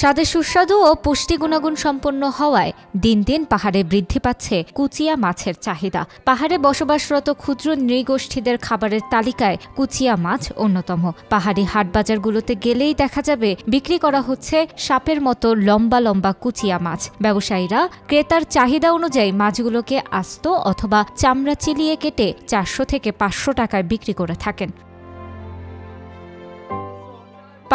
স্বাদে সুস্বাদু ও পুষ্টি গুণাগুণ সম্পন্ন হওয়ায় দিন দিন পাহাড়ে বৃদ্ধি পাচ্ছে কুচিয়া মাছের চাহিদা। পাহাড়ে বসবাসরত ক্ষুদ্র নৃগোষ্ঠীদের খাবারের তালিকায় কুচিয়া মাছ অন্যতম। পাহাড়ি হাটবাজারগুলোতে গেলেই দেখা যাবে বিক্রি করা হচ্ছে সাপের মতো লম্বা লম্বা কুচিয়া মাছ। ব্যবসায়ীরা ক্রেতার চাহিদা অনুযায়ী মাছগুলোকে আস্ত অথবা চামড়া চিলিয়ে কেটে 400 থেকে 500 টাকায় বিক্রি করে থাকেন।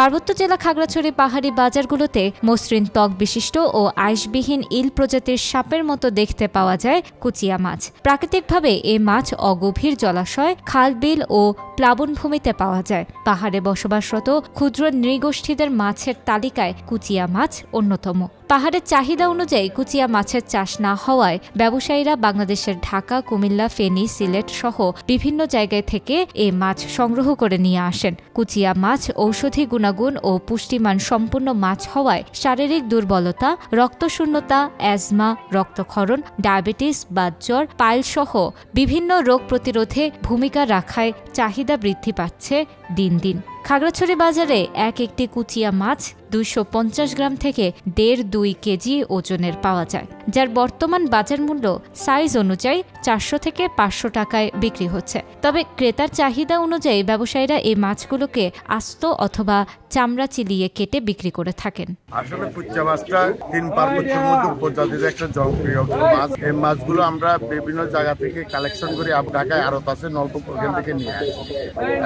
পার্বত্য জেলা খাগড়াছড়ি পাহাড়ি বাজারগুলোতে মসৃণ ত্বক বিশিষ্ট ও আঁশবিহীন ইল প্রজাতির সাপের মতো দেখতে পাওয়া যায় কুচিয়া মাছ। প্রাকৃতিকভাবে এ মাছ অগভীর জলাশয়, খাল, বিল ও প্লাবনভূমিতে পাওয়া যায়। পাহাড়ে বসবাসরত ক্ষুদ্র নৃগোষ্ঠীদের মাছের তালিকায় কুচিয়া মাছ অন্যতম। পাহাড়ের চাহিদা অনুযায়ী কুচিয়া মাছের চাষ না হওয়ায় ব্যবসায়ীরা বাংলাদেশের ঢাকা, কুমিল্লা, ফেনী, সিলেট সহ বিভিন্ন জায়গায় থেকে এ মাছ সংগ্রহ করে নিয়ে আসেন। কুচিয়া মাছ ঔষধি গুণাগুণ ও পুষ্টিমান সম্পন্ন মাছ হওয়ায় শারীরিক দুর্বলতা, রক্তশূন্যতা, অ্যাজমা, রক্তক্ষরণ, ডায়াবেটিস, বাতজ্বর, পাইল সহ বিভিন্ন রোগ প্রতিরোধে ভূমিকা রাখায় চাহিদা বৃদ্ধি পাচ্ছে দিন দিন। খাগড়াছড়ি বাজারে একটি কুচিয়া মাছ 250 গ্রাম থেকে 1.5-2 কেজি ওজনের পাওয়া যায়, যার বর্তমান বাজার মূল্য সাইজ অনুযায়ী 400 থেকে 500 টাকায় বিক্রি হচ্ছে। তবে ক্রেতার চাহিদা অনুযায়ী ব্যবসায়ীরা এই মাছগুলোকে আস্ত অথবা চামড়া চিলিয়ে কেটে বিক্রি করে থাকেন। আসলে কুচিয়া মাছটা 3 পার্বত্যের মধ্যে উপজাতির একটা জনপ্রিয় মাছ। এই মাছগুলো আমরা বিভিন্ন জায়গা থেকে কালেকশন করি, ঢাকায় আড়ত আছে, নলকূপ ওখান থেকে নিয়ে আসি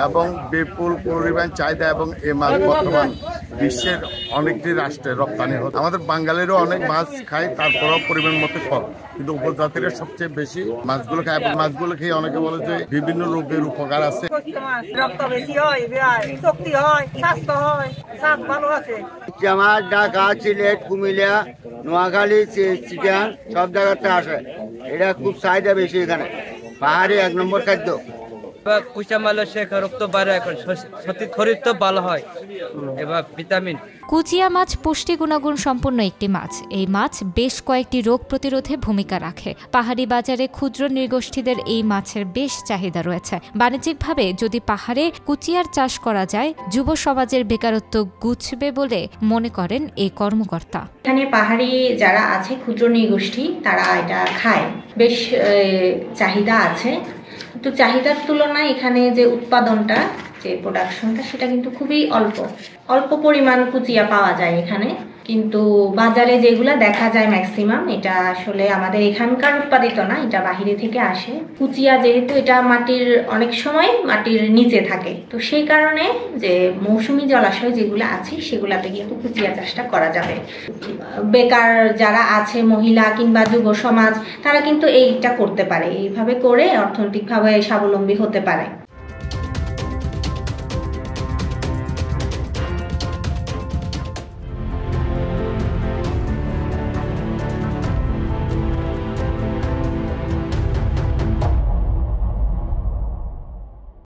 এবং বিপুল পরিমাণ চাহিদা এবং এই মাছ বর্তমান বিশ্বের অনেকটি রাষ্ট্রে রপ্তানি হচ্ছে। আমাদের বাঙালিরও অনেক মাছ খায়, তারপরেও পরিমাণ মতো কম, কিন্তু উপজাতিরা সবচেয়ে বেশি মাছগুলো খায়। মাছগুলো খেয়ে অনেকে বলে যে বিভিন্ন রোগের উপকার আছে। রক্ত বেশি হয়, শক্তি হয়, স্বাস্থ্য হয়, স্বাদ ভালো আছে। মাছ ঢাকা, সিলেট, কুমিল্লা, নোয়াখালী, চিটাগাং সব জায়গাতে আসে। এটা খুব চাহিদা বেশি এখানে। পাহাড়ি 1 নম্বর খাদ্য। কুচিয়া মাছের শেখা রক্ত বাড়ে, এখন শরীর তো ভালো হয়, এবার ভিটামিন। কুচিয়া মাছ পুষ্টি গুণাগুণ সম্পন্ন একটি মাছ। এই মাছ বেশ কয়েকটি রোগ প্রতিরোধে ভূমিকা রাখে। পাহাড়ি বাজারে ক্ষুদ্র নৃগোষ্ঠীদের এই মাছের বেশ চাহিদা রয়েছে। বাণিজ্যিকভাবে যদি পাহাড়ে কুচিয়ার চাষ করা যায়, যুব সমাজের বেকারত্ব ঘুচবে বলে মনে করেন এই কর্মকর্তা। এখানে পাহাড়ি যারা আছে ক্ষুদ্র নৃগোষ্ঠী, তারা এটা খায়, বেশ চাহিদা আছে। তো চাহিদার তুলনায় এখানে যে উৎপাদনটা, যে প্রোডাকশনটা, সেটা কিন্তু খুবই অল্প পরিমাণ কুচিয়া পাওয়া যায় এখানে। কিন্তু বাজারে যেগুলা দেখা যায় ম্যাক্সিমাম, এটা আসলে আমাদের এখানকার উৎপাদিত না, এটা বাহিরে থেকে আসে। কুচিয়া যেহেতু এটা অনেক সময় মাটির নিচে থাকে, তো সেই কারণে যে মৌসুমী জলাশয় যেগুলো আছে সেগুলাতে কিন্তু কুচিয়া চাষটা করা যাবে। বেকার যারা আছে, মহিলা কিংবা যুব সমাজ, তারা কিন্তু এইটা করতে পারে, এইভাবে করে অর্থনৈতিকভাবে স্বাবলম্বী হতে পারে।